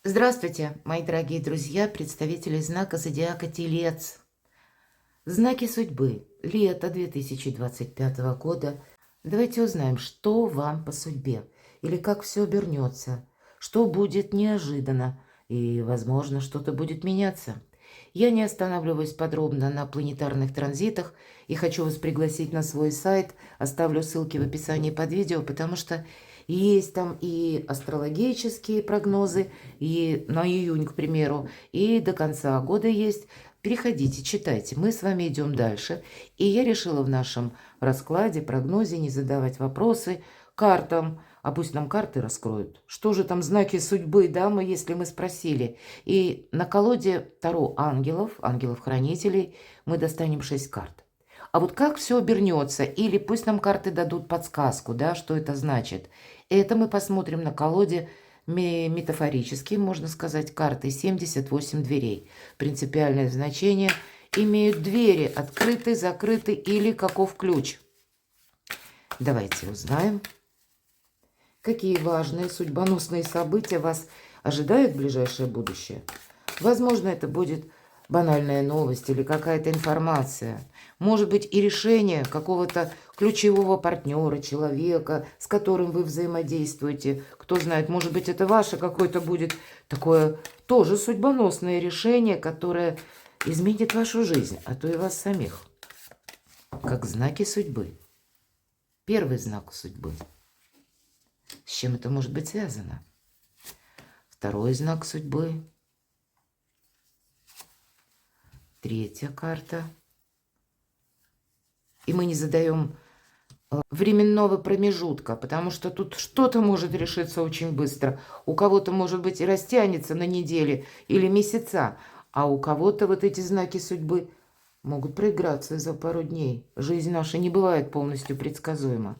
Здравствуйте, мои дорогие друзья, представители знака зодиака Телец. Знаки судьбы. Лето 2025 года. Давайте узнаем, что вам по судьбе, или как все обернется, что будет неожиданно, и, возможно, что-то будет меняться. Я не останавливаюсь подробно на планетарных транзитах и хочу вас пригласить на свой сайт. Оставлю ссылки в описании под видео, потому что есть там и астрологические прогнозы, и на июнь, к примеру, и до конца года есть. Переходите, читайте. Мы с вами идем дальше. И я решила в нашем раскладе, прогнозе не задавать вопросы картам, а пусть нам карты раскроют. Что же там знаки судьбы, дамы, если мы спросили? И на колоде Таро ангелов, ангелов-хранителей, мы достанем 6 карт. А вот как все обернется, или пусть нам карты дадут подсказку, да, что это значит. Это мы посмотрим на колоде метафорически, можно сказать, карты 78 дверей. Принципиальное значение имеют двери, открыты, закрыты или каков ключ. Давайте узнаем, какие важные судьбоносные события вас ожидают в ближайшее будущее. Возможно, это будет банальная новость или какая-то информация. Может быть, и решение какого-то ключевого партнера, человека, с которым вы взаимодействуете. Кто знает, может быть, это ваше какое-то будет такое тоже судьбоносное решение, которое изменит вашу жизнь, а то и вас самих. Как знаки судьбы. Первый знак судьбы. С чем это может быть связано? Второй знак судьбы. Третья карта. И мы не задаем временного промежутка, потому что тут что-то может решиться очень быстро. У кого-то, может быть, и растянется на недели или месяца, а у кого-то вот эти знаки судьбы могут проиграться за пару дней. Жизнь наша не бывает полностью предсказуема.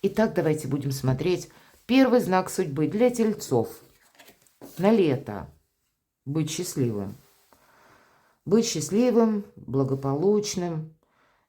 Итак, давайте будем смотреть. Первый знак судьбы для тельцов. На лето. Быть счастливым. Быть счастливым, благополучным.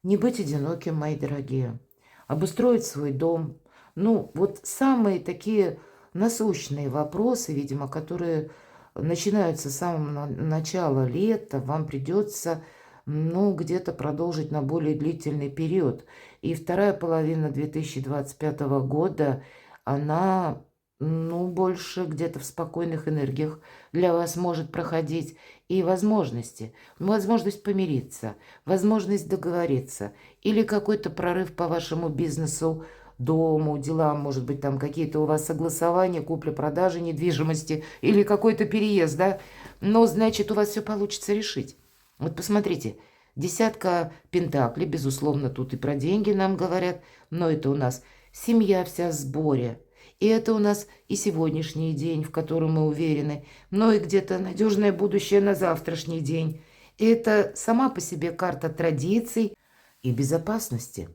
Не быть одиноким, мои дорогие. Обустроить свой дом. Ну, вот самые такие насущные вопросы, видимо, которые начинаются с самого начала лета, вам придется, ну, где-то продолжить на более длительный период. И вторая половина 2025 года, она, ну, больше где-то в спокойных энергиях для вас может проходить. И возможности. Возможность помириться, возможность договориться. Или какой-то прорыв по вашему бизнесу, дому, делам. Может быть, там какие-то у вас согласования, купля-продажи недвижимости. Или какой-то переезд, да. Но, значит, у вас все получится решить. Вот посмотрите. Десятка пентаклей, безусловно, тут и про деньги нам говорят. Но это у нас семья вся в сборе. И это у нас и сегодняшний день, в котором мы уверены, но и где-то надежное будущее на завтрашний день. И это сама по себе карта традиций и безопасности.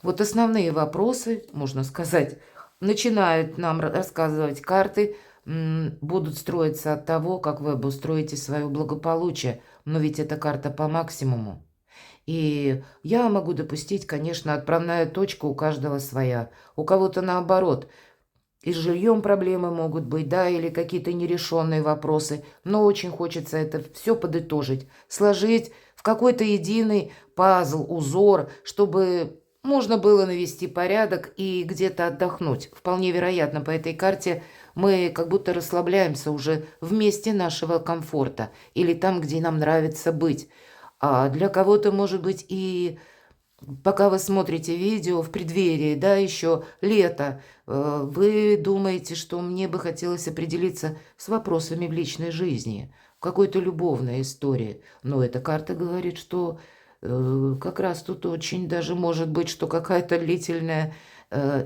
Вот основные вопросы, можно сказать, начинают нам рассказывать карты, будут строиться от того, как вы обустроите свое благополучие. Но ведь эта карта по максимуму. И я могу допустить, конечно, отправная точка у каждого своя. У кого-то наоборот – и с жильем проблемы могут быть, да, или какие-то нерешенные вопросы. Но очень хочется это все подытожить, сложить в какой-то единый пазл, узор, чтобы можно было навести порядок и где-то отдохнуть. Вполне вероятно, по этой карте мы как будто расслабляемся уже в месте нашего комфорта или там, где нам нравится быть. А для кого-то, может быть, и пока вы смотрите видео в преддверии, да, еще лето, вы думаете, что мне бы хотелось определиться с вопросами в личной жизни, в какой-то любовной истории. Но эта карта говорит, что как раз тут очень даже может быть, что какая-то длительная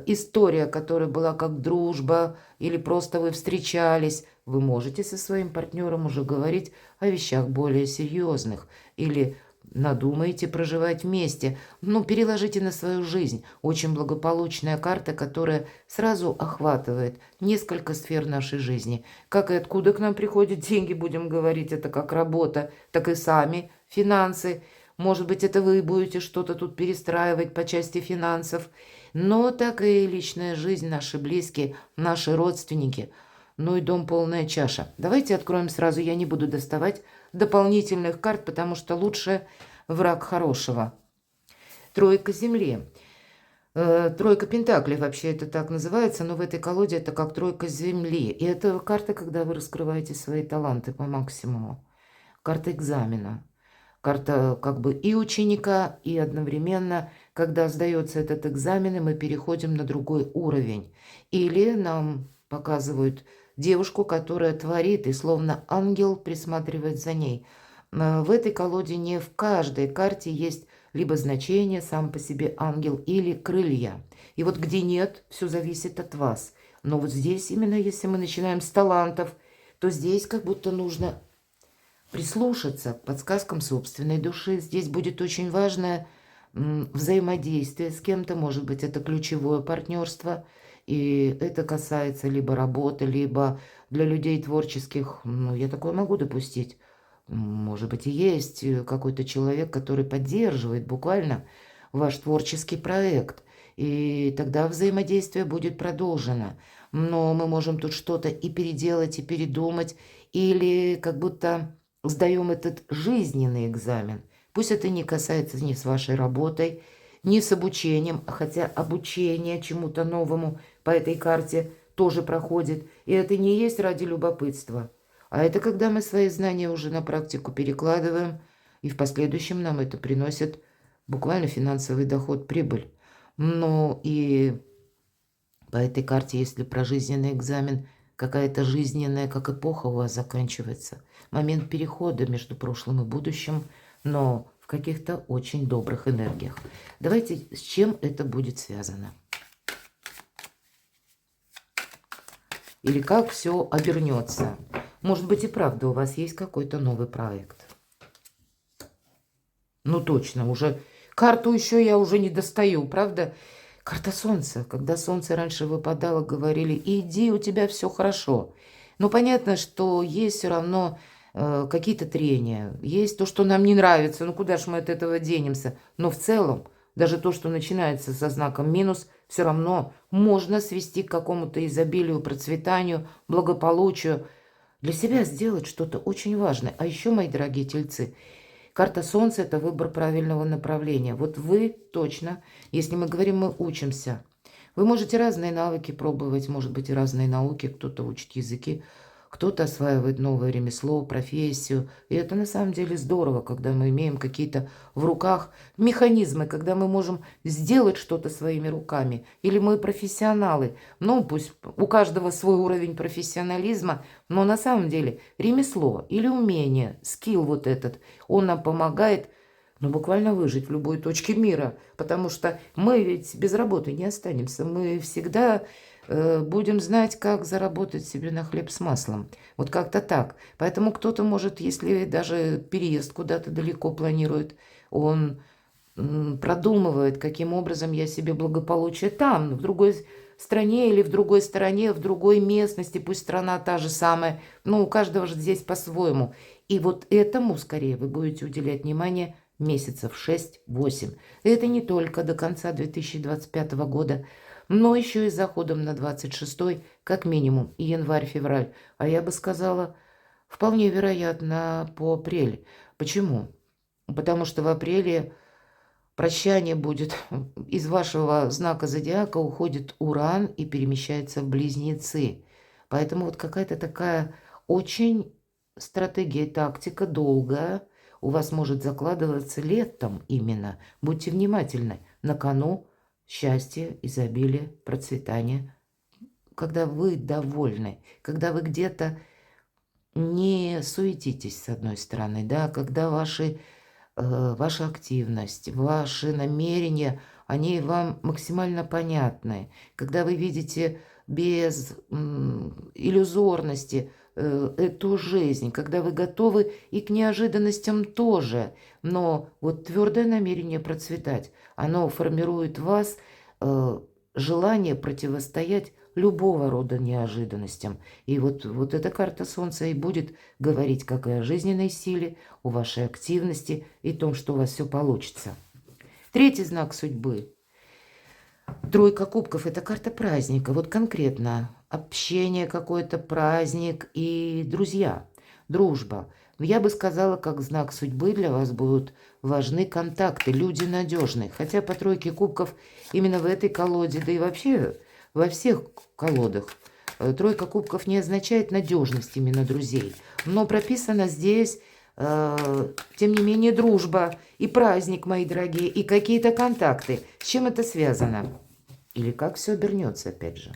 история, которая была как дружба, или просто вы встречались, вы можете со своим партнером уже говорить о вещах более серьезных, или надумаете проживать вместе, ну, переложите на свою жизнь. Очень благополучная карта, которая сразу охватывает несколько сфер нашей жизни. Как и откуда к нам приходят деньги, будем говорить, это как работа, так и сами финансы. Может быть, это вы будете что-то тут перестраивать по части финансов. Но так и личная жизнь, наши близкие, наши родственники. Ну и дом полная чаша. Давайте откроем сразу. Я не буду доставать дополнительных карт, потому что лучше враг хорошего. Тройка земли. Тройка пентаклей вообще это так называется, но в этой колоде это как тройка земли. И это карта, когда вы раскрываете свои таланты по максимуму. Карта экзамена. Карта как бы и ученика, и одновременно, когда сдается этот экзамен, и мы переходим на другой уровень. Или нам показывают девушку, которая творит, и словно ангел присматривает за ней. В этой колоде не в каждой карте есть либо значение, сам по себе ангел, или крылья. И вот где нет, все зависит от вас. Но вот здесь именно, если мы начинаем с талантов, то здесь как будто нужно прислушаться к подсказкам собственной души. Здесь будет очень важное взаимодействие с кем-то, может быть, это ключевое партнерство, и это касается либо работы, либо для людей творческих, ну, я такое могу допустить. Может быть, и есть какой-то человек, который поддерживает буквально ваш творческий проект, и тогда взаимодействие будет продолжено. Но мы можем тут что-то и переделать, и передумать, или как будто сдаем этот жизненный экзамен. Пусть это не касается ни с вашей работой, ни с обучением, хотя обучение чему-то новому по этой карте тоже проходит. И это не есть ради любопытства, а это когда мы свои знания уже на практику перекладываем, и в последующем нам это приносит буквально финансовый доход, прибыль. Ну и по этой карте, если про жизненный экзамен, какая-то жизненная, как эпоха у вас заканчивается. Момент перехода между прошлым и будущим, но в каких-то очень добрых энергиях. Давайте, с чем это будет связано? Или как все обернется? Может быть, и правда у вас есть какой-то новый проект. Ну точно, уже карту еще я уже не достаю, правда? Карта Солнца. Когда Солнце раньше выпадало, говорили: иди, у тебя все хорошо. Но понятно, что есть все равно какие-то трения. Есть то, что нам не нравится. Ну куда ж мы от этого денемся? Но в целом, даже то, что начинается со знаком минус, все равно можно свести к какому-то изобилию, процветанию, благополучию. Для себя сделать что-то очень важное. А еще, мои дорогие тельцы, карта Солнца – это выбор правильного направления. Вот вы точно, если мы говорим, мы учимся. Вы можете разные навыки пробовать, может быть, и разные науки. Кто-то учит языки, кто-то осваивает новое ремесло, профессию. И это на самом деле здорово, когда мы имеем какие-то в руках механизмы, когда мы можем сделать что-то своими руками. Или мы профессионалы. Ну, пусть у каждого свой уровень профессионализма, но на самом деле ремесло или умение, скилл вот этот, он нам помогает, ну, буквально выжить в любой точке мира. Потому что мы ведь без работы не останемся. Мы всегда будем знать, как заработать себе на хлеб с маслом. Вот как-то так. Поэтому кто-то может, если даже переезд куда-то далеко планирует, он продумывает, каким образом я себе благополучие там, в другой стране или в другой стороне, в другой местности, пусть страна та же самая, но у каждого же здесь по-своему. И вот этому скорее вы будете уделять внимание месяцев 6-8. Это не только до конца 2025 года, но еще и с заходом на 26-й, как минимум, и январь-февраль. А я бы сказала, вполне вероятно, по апрель. Почему? Потому что в апреле прощание будет. Из вашего знака зодиака уходит Уран и перемещается в Близнецы. Поэтому вот какая-то такая очень стратегия, тактика долгая у вас может закладываться летом именно. Будьте внимательны. На кону счастье, изобилие, процветание. Когда вы довольны, когда вы где-то не суетитесь с одной стороны, да, когда ваша активность, ваши намерения, они вам максимально понятны. Когда вы видите без иллюзорности эту жизнь, когда вы готовы и к неожиданностям тоже, но вот твердое намерение процветать, оно формирует в вас желание противостоять любого рода неожиданностям. И вот эта карта Солнца и будет говорить как и о жизненной силе, о вашей активности и том, что у вас все получится. Третий знак судьбы. Тройка кубков – это карта праздника. Вот конкретно общение, какой-то праздник и друзья, дружба. Но я бы сказала, как знак судьбы для вас будут важны контакты, люди надежные. Хотя по тройке кубков именно в этой колоде, да и вообще во всех колодах, тройка кубков не означает надежность именно друзей. Но прописано здесь, тем не менее, дружба и праздник, мои дорогие, и какие-то контакты. С чем это связано? Или как все обернется, опять же.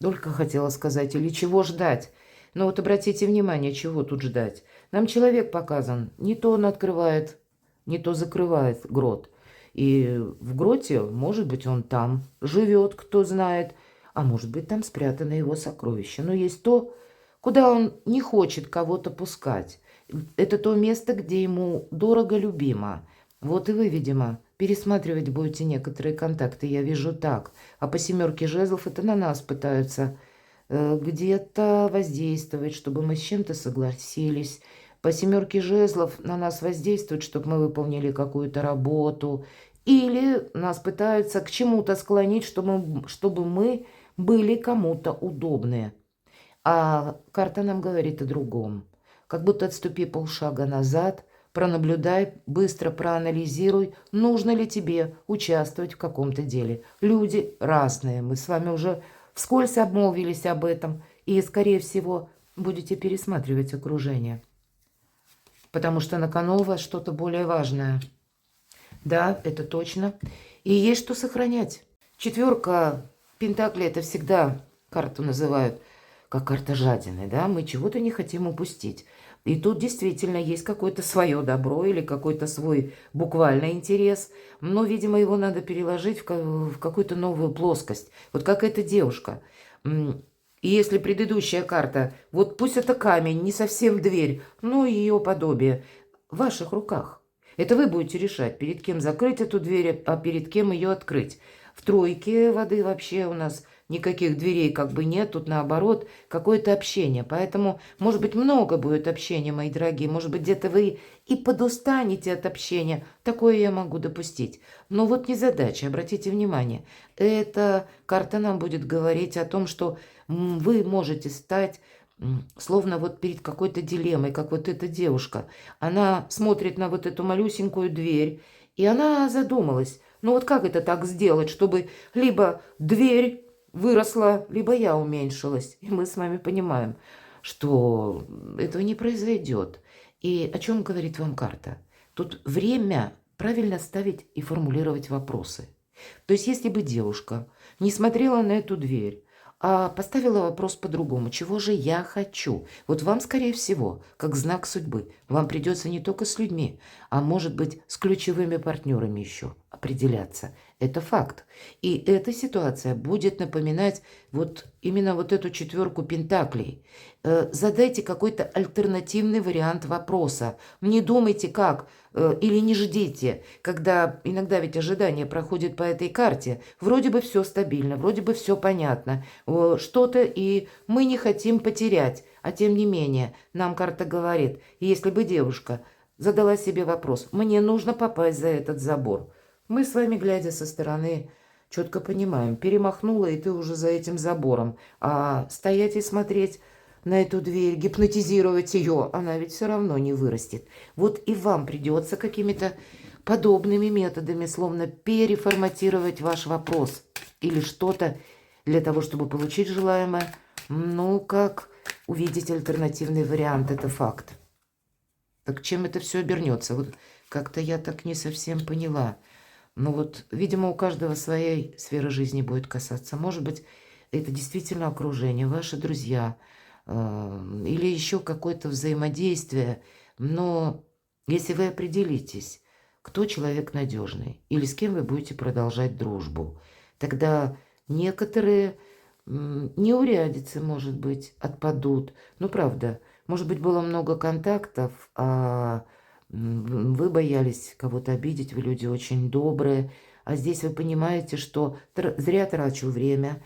Только хотела сказать, или чего ждать. Но вот обратите внимание, чего тут ждать. Нам человек показан. Не то он открывает, не то закрывает грот. И в гроте, может быть, он там живет, кто знает. А может быть, там спрятано его сокровище. Но есть то, куда он не хочет кого-то пускать. Это то место, где ему дорого, любимо. Вот и вы, видимо, пересматривать будете некоторые контакты, я вижу так. А по семерке жезлов это на нас пытаются где-то воздействовать, чтобы мы с чем-то согласились. По семерке жезлов на нас воздействуют, чтобы мы выполнили какую-то работу. Или нас пытаются к чему-то склонить, чтобы мы были кому-то удобны. А карта нам говорит о другом. Как будто отступи полшага назад, пронаблюдай, быстро проанализируй, нужно ли тебе участвовать в каком-то деле. Люди разные, мы с вами уже вскользь обмолвились об этом, и, скорее всего, будете пересматривать окружение. Потому что на кону у вас что-то более важное. Да, это точно. И есть что сохранять. Четверка пентаклей — это всегда карту называют как карта жадины, да, мы чего-то не хотим упустить. И тут действительно есть какое-то свое добро или какой-то свой буквальный интерес, но, видимо, его надо переложить в какую-то новую плоскость. Вот как эта девушка. И если предыдущая карта, вот пусть это камень, не совсем дверь, но ее подобие, в ваших руках. Это вы будете решать, перед кем закрыть эту дверь, а перед кем ее открыть. В тройке воды вообще у нас никаких дверей как бы нет, тут наоборот какое-то общение. Поэтому, может быть, много будет общения, мои дорогие. Может быть, где-то вы и подустанете от общения. Такое я могу допустить. Но вот не задача, обратите внимание. Эта карта нам будет говорить о том, что вы можете стать словно вот перед какой-то дилеммой, как вот эта девушка. Она смотрит на вот эту малюсенькую дверь, и она задумалась. Ну вот как это так сделать, чтобы либо дверь выросла, либо я уменьшилась. И мы с вами понимаем, что этого не произойдет. И о чем говорит вам карта? Тут время правильно ставить и формулировать вопросы. То есть если бы девушка не смотрела на эту дверь, а поставила вопрос по-другому. Чего же я хочу? Вот вам, скорее всего, как знак судьбы, вам придется не только с людьми, а может быть с ключевыми партнерами еще определяться. Это факт. И эта ситуация будет напоминать вот именно вот эту четверку пентаклей. Задайте какой-то альтернативный вариант вопроса. Не думайте как, или не ждите, когда иногда ведь ожидание проходит по этой карте. Вроде бы все стабильно, вроде бы все понятно, что-то и мы не хотим потерять. А тем не менее, нам карта говорит, если бы девушка задала себе вопрос, мне нужно попасть за этот забор. Мы с вами, глядя со стороны, четко понимаем, перемахнула, и ты уже за этим забором. А стоять и смотреть на эту дверь, гипнотизировать ее, она ведь все равно не вырастет. Вот и вам придется какими-то подобными методами, словно переформатировать ваш вопрос или что-то для того, чтобы получить желаемое. Ну, как увидеть альтернативный вариант, это факт. Так чем это все обернется? Вот как-то я так не совсем поняла. Ну вот, видимо, у каждого своей сферы жизни будет касаться. Может быть, это действительно окружение, ваши друзья, или еще какое-то взаимодействие. Но если вы определитесь, кто человек надежный, или с кем вы будете продолжать дружбу, тогда некоторые неурядицы, может быть, отпадут. Ну, правда, может быть, было много контактов, а вы боялись кого-то обидеть, вы люди очень добрые, а здесь вы понимаете, что зря трачу время.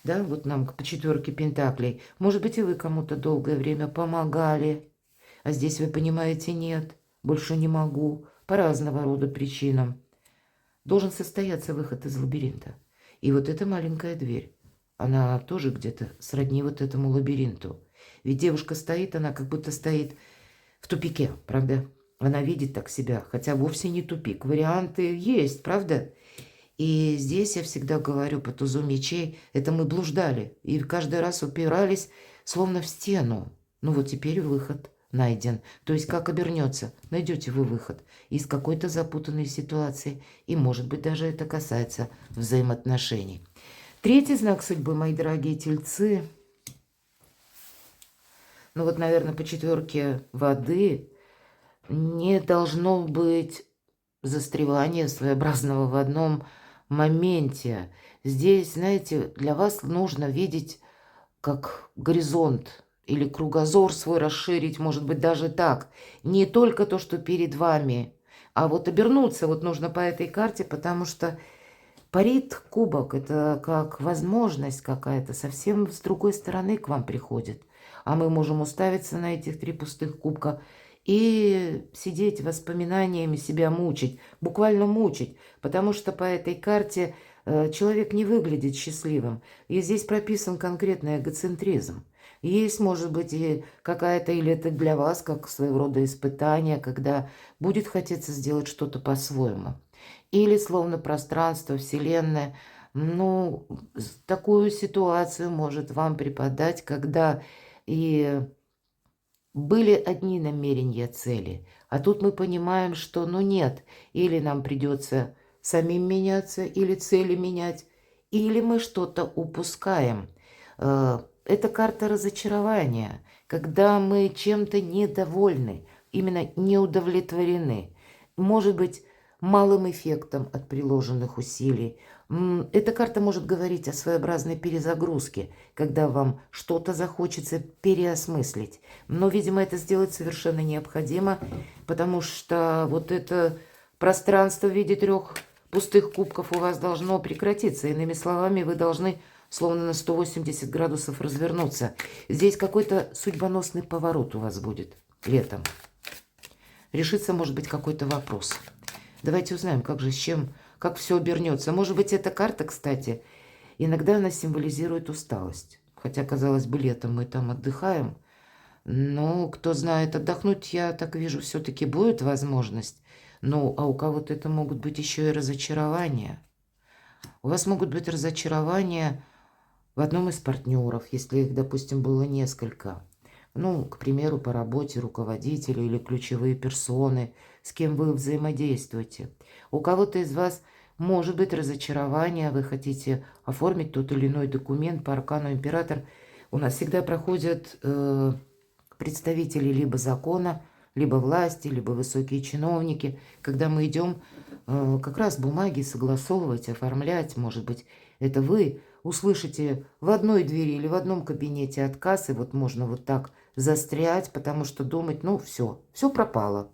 Да, вот нам по четверке пентаклей. Может быть, и вы кому-то долгое время помогали, а здесь вы понимаете, нет, больше не могу, по разного рода причинам. Должен состояться выход из лабиринта. И вот эта маленькая дверь, она тоже где-то сродни вот этому лабиринту. Ведь девушка стоит, она как будто стоит в тупике, правда? Она видит так себя, хотя вовсе не тупик. Варианты есть, правда? И здесь я всегда говорю по тузу мечей, это мы блуждали. И каждый раз упирались словно в стену. Ну вот теперь выход найден. То есть как обернется, найдете вы выход из какой-то запутанной ситуации. И может быть даже это касается взаимоотношений. Третий знак судьбы, мои дорогие тельцы. Ну вот, наверное, по четверке воды не должно быть застревания своеобразного в одном моменте. Здесь, знаете, для вас нужно видеть как горизонт или кругозор свой расширить, может быть, даже так. Не только то, что перед вами, а вот обернуться вот нужно по этой карте, потому что парит кубок, это как возможность какая-то, совсем с другой стороны к вам приходит. А мы можем уставиться на этих 3 пустых кубка и сидеть воспоминаниями, себя мучить, буквально мучить, потому что по этой карте человек не выглядит счастливым. И здесь прописан конкретный эгоцентризм. Есть, может быть, и какая-то, или это для вас, как своего рода испытание, когда будет хотеться сделать что-то по-своему. Или словно пространство, вселенная, ну, такую ситуацию может вам преподать, когда и были одни намерения, цели, а тут мы понимаем, что ну нет, или нам придется самим меняться, или цели менять, или мы что-то упускаем. Это карта разочарования, когда мы чем-то недовольны, именно не удовлетворены. Может быть, малым эффектом от приложенных усилий. Эта карта может говорить о своеобразной перезагрузке, когда вам что-то захочется переосмыслить. Но, видимо, это сделать совершенно необходимо, потому что вот это пространство в виде 3 пустых кубков у вас должно прекратиться. Иными словами, вы должны словно на 180 градусов развернуться. Здесь какой-то судьбоносный поворот у вас будет летом. Решится, может быть, какой-то вопрос. Давайте узнаем, как же, с чем, как все обернется. Может быть, эта карта, кстати, иногда она символизирует усталость. Хотя, казалось бы, летом мы там отдыхаем. Но, кто знает, отдохнуть, я так вижу, все-таки будет возможность. Ну, а у кого-то это могут быть еще и разочарования. У вас могут быть разочарования в одном из партнеров, если их, допустим, было несколько. Ну, к примеру, по работе руководители или ключевые персоны, с кем вы взаимодействуете. У кого-то из вас может быть разочарование, вы хотите оформить тот или иной документ по аркану император. У нас всегда проходят представители либо закона, либо власти, либо высокие чиновники, когда мы идем как раз бумаги согласовывать, оформлять, может быть, это вы услышите в одной двери или в одном кабинете отказ, и вот можно вот так застрять, потому что думать, ну все пропало.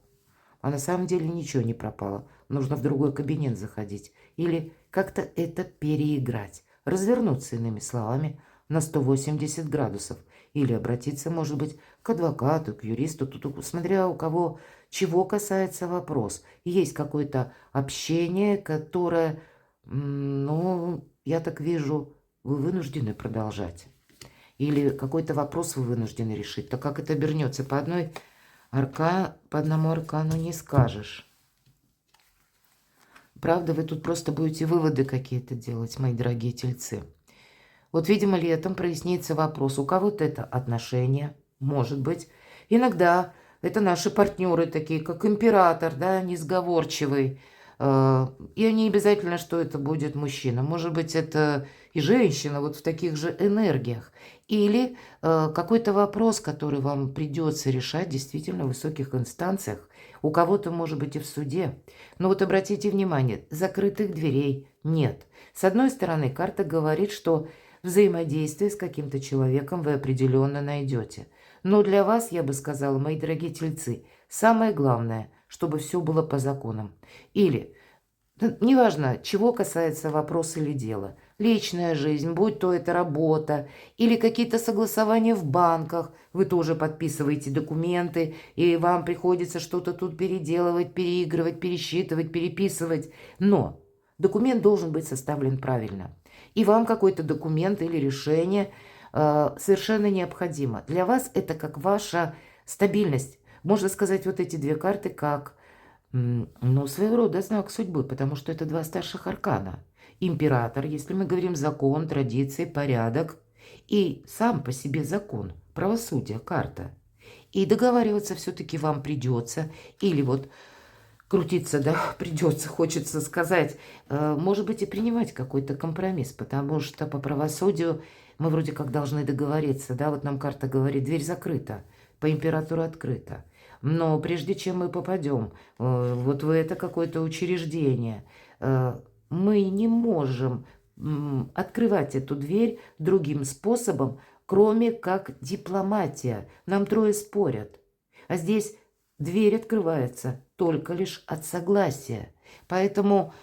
А на самом деле ничего не пропало. Нужно в другой кабинет заходить. Или как-то это переиграть. Развернуться, иными словами, на 180 градусов. Или обратиться, может быть, к адвокату, к юристу, тут, смотря у кого чего касается вопрос. Есть какое-то общение, которое, ну, я так вижу, вы вынуждены продолжать. Или какой-то вопрос вы вынуждены решить. Так как это обернется по одному аркану не скажешь. Правда, вы тут просто будете выводы какие-то делать, мои дорогие тельцы. Вот, видимо, летом прояснится вопрос. У кого-то это отношения, может быть. Иногда это наши партнеры такие, как император, да, несговорчивый. И не обязательно, что это будет мужчина. Может быть, это и женщина вот в таких же энергиях. Или какой-то вопрос, который вам придется решать действительно в высоких инстанциях. У кого-то, может быть, и в суде. Но вот обратите внимание, закрытых дверей нет. С одной стороны, карта говорит, что взаимодействие с каким-то человеком вы определенно найдете. Но для вас, я бы сказала, мои дорогие тельцы, самое главное, чтобы все было по законам. Или, неважно, чего касается вопроса или дела, личная жизнь, будь то это работа, или какие-то согласования в банках, вы тоже подписываете документы, и вам приходится что-то тут переделывать, переигрывать, пересчитывать, переписывать. Но документ должен быть составлен правильно. И вам какой-то документ или решение совершенно необходимо. Для вас это как ваша стабильность. Можно сказать, вот эти две карты как, ну, своего рода знак судьбы, потому что это два старших аркана. Император, если мы говорим закон, традиции, порядок, и сам по себе закон, правосудие, карта. И договариваться все-таки вам придется, или вот крутиться, да, придется, хочется сказать, может быть, и принимать какой-то компромисс, потому что по правосудию мы вроде как должны договориться, да, вот нам карта говорит, дверь закрыта, по императору открыта. Но прежде чем мы попадем вот в это какое-то учреждение, мы не можем открывать эту дверь другим способом, кроме как дипломатия. Нам трое спорят. А здесь дверь открывается только лишь от согласия. Поэтому,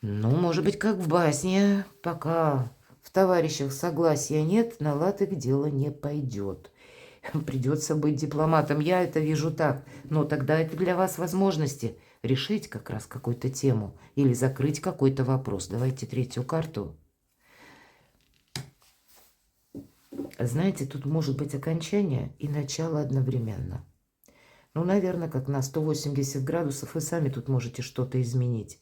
ну, может быть, как в басне, пока в товарищах согласия нет, на лад их дело не пойдет. Придется быть дипломатом. Я это вижу так. Но тогда это для вас возможности решить как раз какую-то тему или закрыть какой-то вопрос. Давайте третью карту. Знаете, тут может быть окончание и начало одновременно. Ну, наверное, как на 180 градусов вы сами тут можете что-то изменить.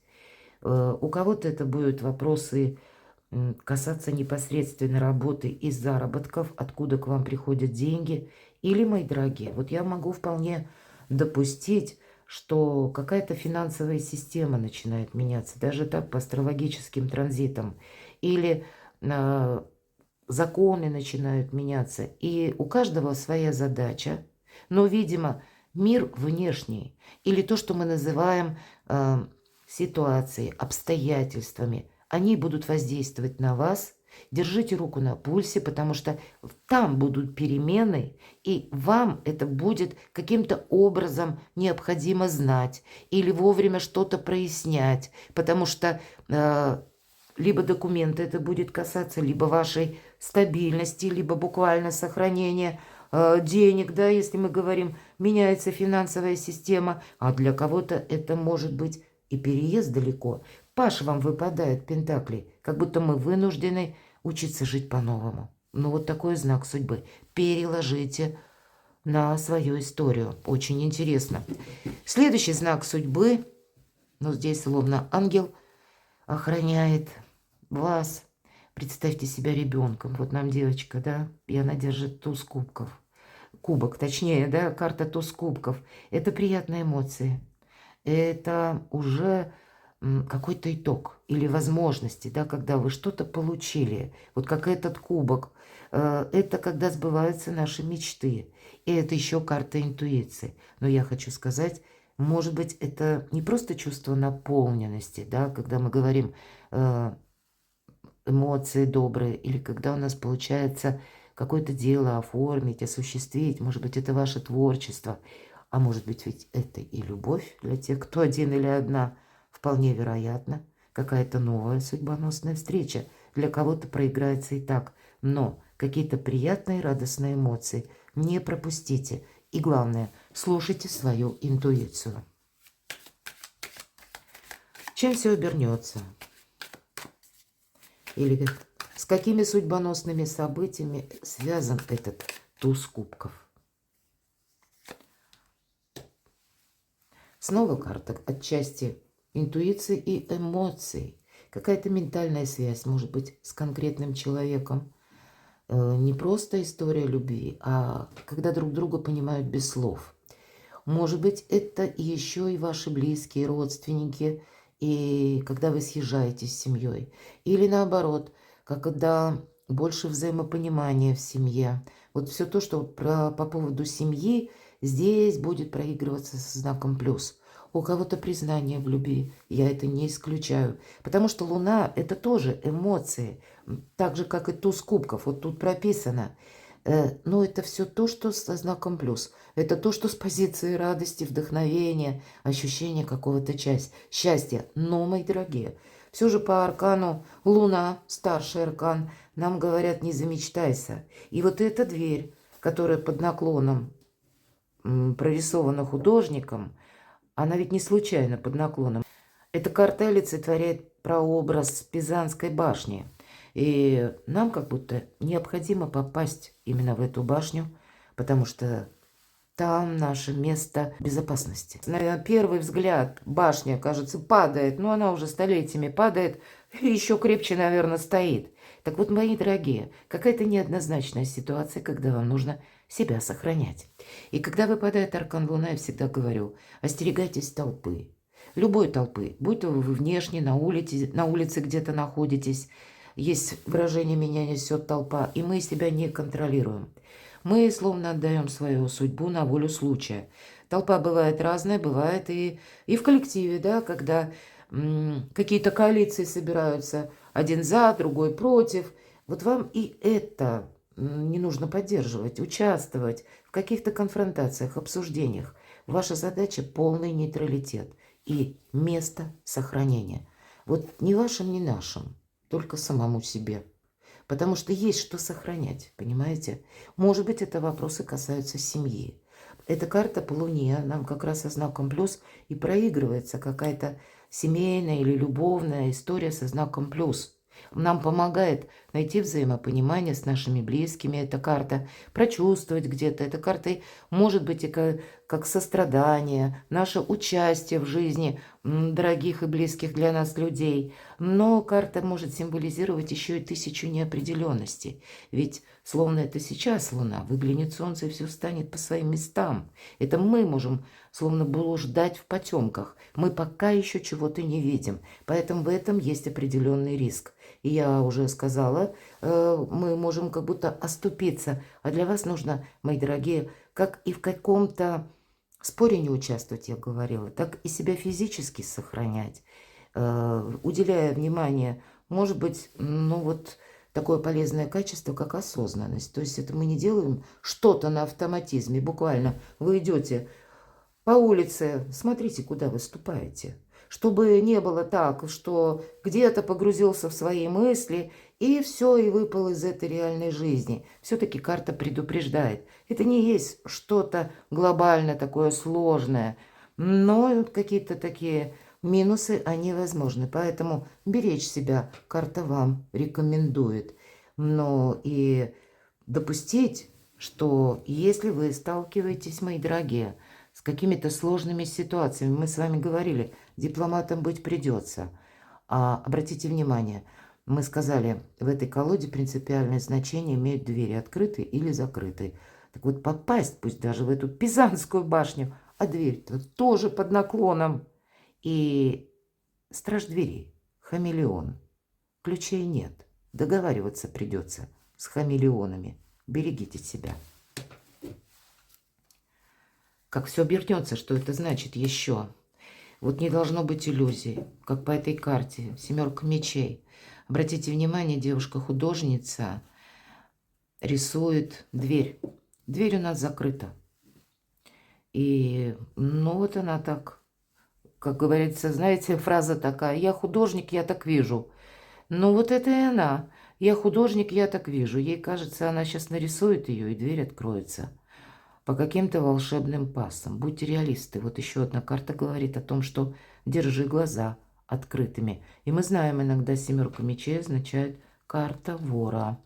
У кого-то это будут вопросы касаться непосредственно работы и заработков, откуда к вам приходят деньги. Или, мои дорогие, вот я могу вполне допустить, что какая-то финансовая система начинает меняться, даже так по астрологическим транзитам. Или законы начинают меняться. И у каждого своя задача. Но, видимо, мир внешний, или то, что мы называем ситуацией, обстоятельствами, они будут воздействовать на вас. Держите руку на пульсе, потому что там будут перемены, и вам это будет каким-то образом необходимо знать или вовремя что-то прояснять, потому что либо документы это будет касаться, либо вашей стабильности, либо буквально сохранения денег, да, если мы говорим, меняется финансовая система, а для кого-то это может быть и переезд далеко. Паш вам выпадает пентаклей, как будто мы вынуждены учиться жить по-новому. Ну вот такой знак судьбы. Переложите на свою историю. Очень интересно. Следующий знак судьбы, ну здесь словно ангел охраняет вас. Представьте себя ребенком. Вот нам девочка, да, и она держит туз кубков. Кубок, точнее, да, карта туз кубков. Это приятные эмоции. Это уже какой-то итог или возможности, да, когда вы что-то получили. Вот как этот кубок. Это когда сбываются наши мечты. И это еще карта интуиции. Но я хочу сказать, может быть, это не просто чувство наполненности, да, когда мы говорим эмоции добрые, или когда у нас получается какое-то дело оформить, осуществить, может быть, это ваше творчество, а может быть, ведь это и любовь для тех, кто один или одна, вполне вероятно, какая-то новая судьбоносная встреча. Для кого-то проиграется и так, но какие-то приятные, радостные эмоции не пропустите. И главное, слушайте свою интуицию. Чем все обернется? Или с какими судьбоносными событиями связан этот туз кубков? Снова карта отчасти интуиции и эмоций. Какая-то ментальная связь, может быть, с конкретным человеком. Не просто история любви, а когда друг друга понимают без слов. Может быть, это еще и ваши близкие, родственники, и когда вы съезжаетесь с семьей. Или наоборот, когда больше взаимопонимания в семье. Вот все то, что по поводу семьи, здесь будет проигрываться со знаком плюс. У кого-то признание в любви, я это не исключаю. Потому что Луна – это тоже эмоции, так же, как и туз кубков. Вот тут прописано. Но это все то, что со знаком плюс. Это то, что с позиции радости, вдохновения, ощущения какого-то счастья. Но, мои дорогие, все же по аркану Луна, старший аркан, нам говорят, не замечтайся. И вот эта дверь, которая под наклоном прорисована художником, она ведь не случайно под наклоном. Эта карта олицетворяет прообраз Пизанской башни. И нам как будто необходимо попасть именно в эту башню, потому что там наше место безопасности. На первый взгляд башня, кажется, падает, но она уже столетиями падает и еще крепче, наверное, стоит. Так вот, мои дорогие, какая-то неоднозначная ситуация, когда вам нужно себя сохранять. И когда выпадает аркан Луна, я всегда говорю, остерегайтесь толпы. Любой толпы, будь то вы внешне, на улице где-то находитесь, есть выражение «меня несет толпа», и мы себя не контролируем. Мы словно отдаем свою судьбу на волю случая. Толпа бывает разная, бывает и в коллективе, да, когда какие-то коалиции собираются, один за, другой против. Вот вам и это не нужно поддерживать, участвовать в каких-то конфронтациях, обсуждениях. Ваша задача – полный нейтралитет и место сохранения. Вот ни вашим, ни нашим, только самому себе. Потому что есть что сохранять, понимаете? Может быть, это вопросы касаются семьи. Эта карта по Луне нам как раз со знаком плюс и проигрывается какая-то семейная или любовная история со знаком плюс. Нам помогает найти взаимопонимание с нашими близкими. Эта карта прочувствовать где-то. Эта карта может быть и как сострадание, наше участие в жизни дорогих и близких для нас людей. Но карта может символизировать еще и 1000 неопределенностей. Ведь словно это сейчас Луна, выглянет Солнце и все встанет по своим местам. Это мы можем словно блуждать в потемках. Мы пока еще чего-то не видим. Поэтому в этом есть определенный риск. И я уже сказала, мы можем как будто оступиться. А для вас нужно, мои дорогие, как и в каком-то споре не участвовать, я говорила, так и себя физически сохранять, уделяя внимание, может быть, ну вот такое полезное качество, как осознанность. То есть это мы не делаем что-то на автоматизме, буквально вы идете по улице, смотрите, куда вы ступаете. Чтобы не было так, что где-то погрузился в свои мысли, и все, и выпал из этой реальной жизни. Все-таки карта предупреждает. Это не есть что-то глобально такое сложное, но какие-то такие минусы, они возможны. Поэтому беречь себя карта вам рекомендует. Но и допустить, что если вы сталкиваетесь, мои дорогие, с какими-то сложными ситуациями, мы с вами говорили, дипломатом быть придется. А обратите внимание, мы сказали, в этой колоде принципиальное значение имеют двери открытые или закрытые. Так вот, попасть, пусть даже в эту Пизанскую башню, а дверь-то тоже под наклоном. И страж двери, хамелеон. Ключей нет. Договариваться придется с хамелеонами. Берегите себя. Как все обернется, что это значит еще. Вот не должно быть иллюзий, как по этой карте, 7 мечей. Обратите внимание, девушка-художница рисует дверь. Дверь у нас закрыта. И, ну, вот она так, как говорится, знаете, фраза такая: «Я художник, я так вижу». Ну, вот это и она. «Я художник, я так вижу». Ей кажется, она сейчас нарисует ее, и дверь откроется по каким-то волшебным пассам. Будьте реалисты. Вот еще одна карта говорит о том, что держи глаза открытыми. И мы знаем, иногда 7 мечей означает карта вора.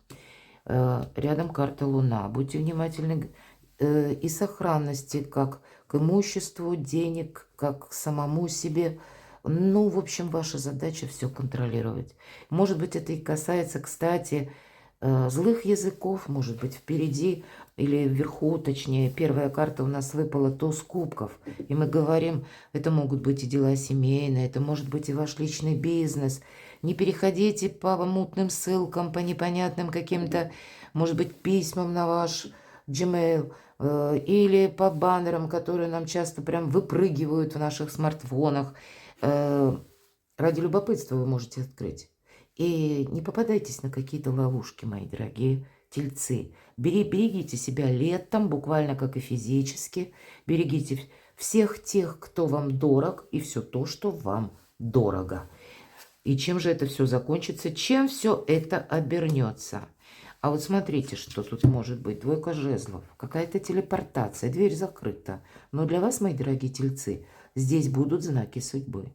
Рядом карта Луна. Будьте внимательны и сохранности, как к имуществу, денег, как к самому себе. Ну, в общем, ваша задача все контролировать. Может быть, это и касается, кстати, злых языков, может быть, впереди или вверху, точнее. Первая карта у нас выпала туз кубков. И мы говорим, это могут быть и дела семейные, это может быть и ваш личный бизнес. Не переходите по мутным ссылкам, по непонятным каким-то, может быть, письмам на ваш Gmail или по баннерам, которые нам часто прям выпрыгивают в наших смартфонах. Ради любопытства вы можете открыть. И не попадайтесь на какие-то ловушки, мои дорогие тельцы. Берегите себя летом, буквально как и физически. Берегите всех тех, кто вам дорог, и все то, что вам дорого. И чем же это все закончится? Чем все это обернется? А вот смотрите, что тут может быть. 2 жезлов, какая-то телепортация, дверь закрыта. Но для вас, мои дорогие тельцы, здесь будут знаки судьбы.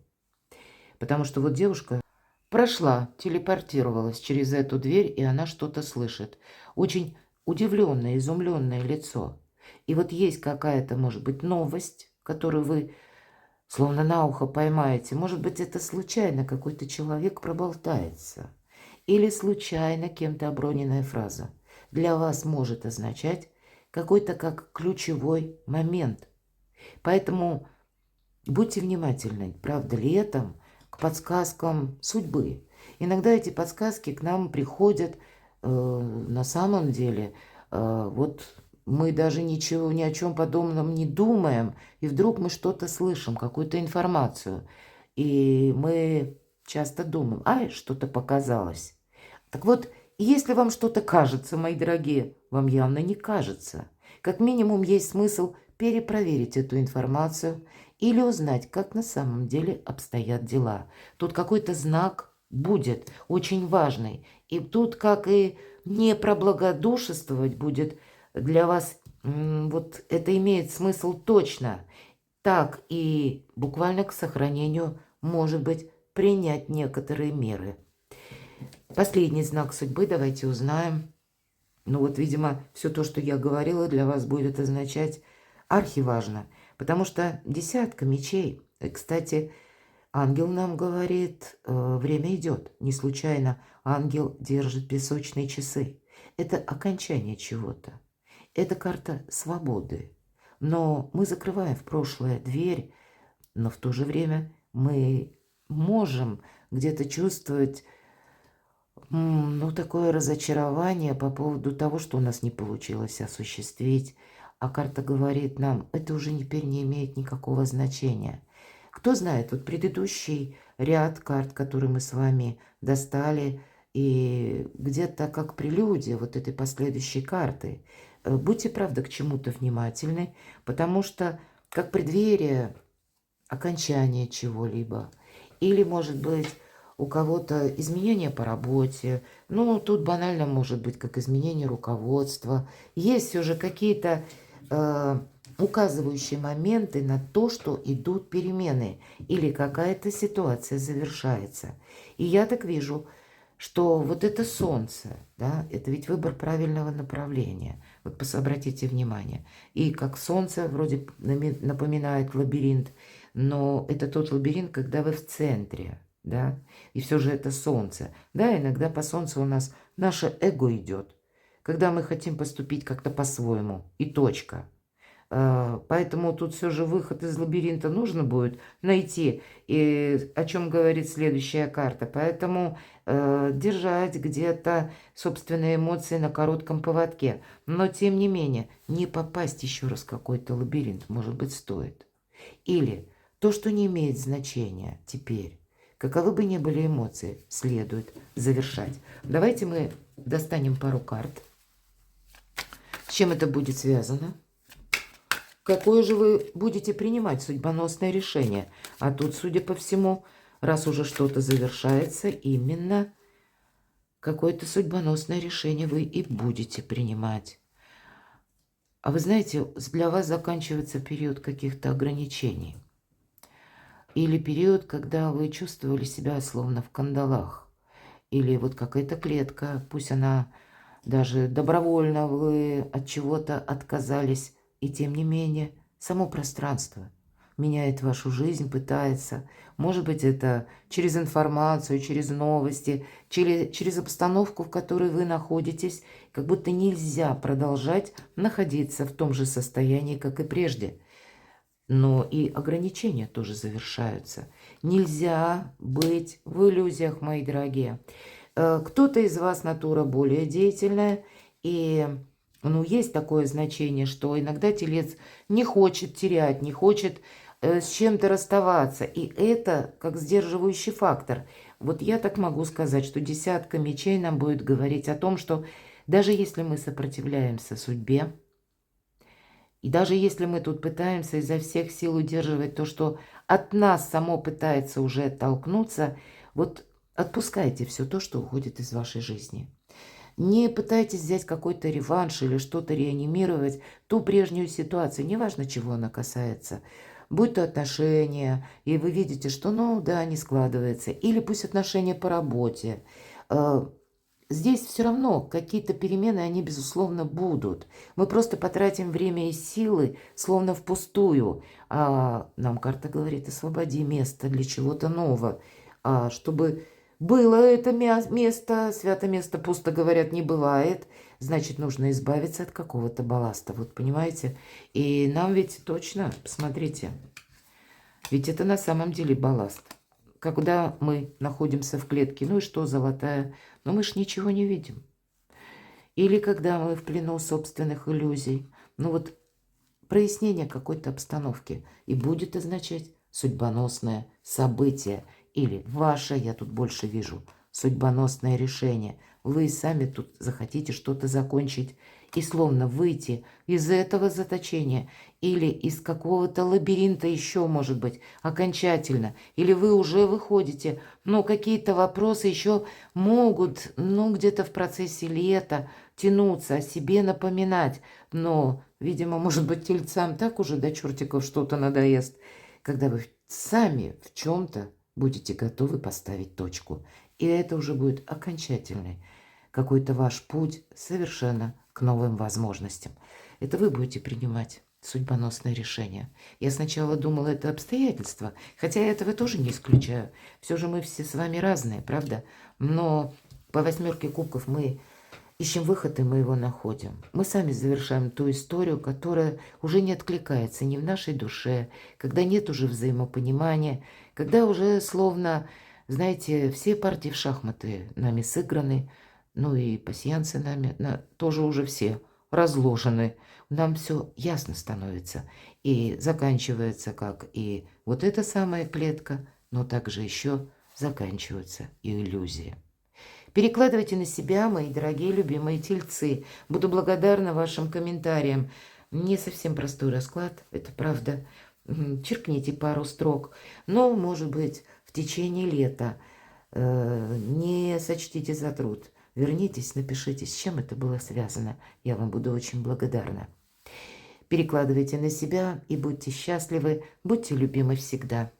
Потому что вот девушка прошла, телепортировалась через эту дверь, и она что-то слышит. Очень удивленное, изумленное лицо. И вот есть какая-то, может быть, новость, которую вы словно на ухо поймаете. Может быть, это случайно какой-то человек проболтается. Или случайно кем-то оброненная фраза. Для вас может означать какой-то как ключевой момент. Поэтому будьте внимательны, правда ли это, к подсказкам судьбы. Иногда эти подсказки к нам приходят на самом деле. Вот мы даже ничего, ни о чем подобном не думаем, и вдруг мы что-то слышим, какую-то информацию. И мы часто думаем, ай, что-то показалось. Так вот, если вам что-то кажется, мои дорогие, вам явно не кажется. Как минимум есть смысл перепроверить эту информацию или узнать, как на самом деле обстоят дела. Тут какой-то знак будет очень важный. И тут, как и не проблагодушествовать будет для вас, вот это имеет смысл точно, так и буквально к сохранению, может быть, принять некоторые меры. Последний знак судьбы давайте узнаем. Ну вот, видимо, все то, что я говорила, для вас будет означать архиважно. Потому что десятка мечей. И, кстати, ангел нам говорит, время идет. Не случайно ангел держит песочные часы. Это окончание чего-то. Это карта свободы. Но мы закрываем в прошлое дверь, но в то же время мы можем где-то чувствовать ну, такое разочарование по поводу того, что у нас не получилось осуществить. А карта говорит нам, это уже теперь не имеет никакого значения. Кто знает, вот предыдущий ряд карт, который мы с вами достали, и где-то как прелюдия вот этой последующей карты. Будьте, правда, к чему-то внимательны, потому что как преддверие окончания чего-либо, или, может быть, у кого-то изменения по работе, ну, тут банально может быть как изменение руководства. Есть уже какие-то указывающие моменты на то, что идут перемены или какая-то ситуация завершается. И я так вижу, что вот это солнце, да, это ведь выбор правильного направления. Вот обратите внимание. И как солнце вроде напоминает лабиринт, но это тот лабиринт, когда вы в центре, да, и все же это солнце. Да, иногда по солнцу у нас наше эго идет, когда мы хотим поступить как-то по-своему, и точка. Поэтому тут все же выход из лабиринта нужно будет найти, и о чем говорит следующая карта. Поэтому держать где-то собственные эмоции на коротком поводке. Но тем не менее, не попасть еще раз в какой-то лабиринт, может быть, стоит. Или то, что не имеет значения теперь. Каковы бы ни были эмоции, следует завершать. Давайте мы достанем пару карт. С чем это будет связано? Какое же вы будете принимать судьбоносное решение? А тут, судя по всему, раз уже что-то завершается, именно какое-то судьбоносное решение вы и будете принимать. А вы знаете, для вас заканчивается период каких-то ограничений. Или период, когда вы чувствовали себя словно в кандалах. Или вот какая-то клетка, пусть она даже добровольно вы от чего-то отказались, и тем не менее само пространство меняет вашу жизнь, пытается. Может быть, это через информацию, через новости, через обстановку, в которой вы находитесь, как будто нельзя продолжать находиться в том же состоянии, как и прежде. Но и ограничения тоже завершаются. Нельзя быть в иллюзиях, мои дорогие. Кто-то из вас натура более деятельная, и ну, есть такое значение, что иногда телец не хочет терять, не хочет с чем-то расставаться. И это как сдерживающий фактор. Вот я так могу сказать, что десятка мечей нам будет говорить о том, что даже если мы сопротивляемся судьбе, и даже если мы тут пытаемся изо всех сил удерживать то, что от нас само пытается уже оттолкнуться, вот отпускайте все то, что уходит из вашей жизни. Не пытайтесь взять какой-то реванш или что-то реанимировать, ту прежнюю ситуацию, неважно, чего она касается. будь то отношения, и вы видите, что, ну да, не складывается, или пусть отношения по работе. Здесь все равно какие-то перемены, они, безусловно, будут. Мы просто потратим время и силы, словно впустую. А нам карта говорит, освободи место для чего-то нового. Чтобы было это место, свято место пусто, говорят, не бывает. Значит, нужно избавиться от какого-то балласта. Вот понимаете? И нам ведь точно, посмотрите, ведь это на самом деле балласт. Когда мы находимся в клетке, ну и что, золотая, но мы ж ничего не видим. Или когда мы в плену собственных иллюзий. Ну вот прояснение какой-то обстановки и будет означать судьбоносное событие или ваше, я тут больше вижу, судьбоносное решение. Вы сами тут захотите что-то закончить и словно выйти из этого заточения или из какого-то лабиринта еще, может быть, окончательно. Или вы уже выходите, но какие-то вопросы еще могут, ну, где-то в процессе лета тянуться, о себе напоминать. Но, видимо, может быть, тельцам так уже до чертиков что-то надоест, когда вы сами в чем-то будете готовы поставить точку. И это уже будет окончательный какой-то ваш путь совершенно к новым возможностям. Это вы будете принимать судьбоносное решение. Я сначала думала, это обстоятельства, хотя я этого тоже не исключаю. Все же мы все с вами разные, правда? Но по 8 кубков мы ищем выход, и мы его находим. Мы сами завершаем ту историю, которая уже не откликается ни в нашей душе, когда нет уже взаимопонимания, когда уже словно, знаете, все партии в шахматы нами сыграны, ну и пасьянсы нами тоже уже все разложены. Нам все ясно становится. И заканчивается как и вот эта самая клетка, но также еще заканчиваются и иллюзии. Перекладывайте на себя, мои дорогие любимые тельцы. Буду благодарна вашим комментариям. Не совсем простой расклад, это правда. Черкните пару строк. Но, может быть, в течение лета не сочтите за труд. Вернитесь, напишите, с чем это было связано. Я вам буду очень благодарна. Перекладывайте на себя и будьте счастливы, будьте любимы всегда.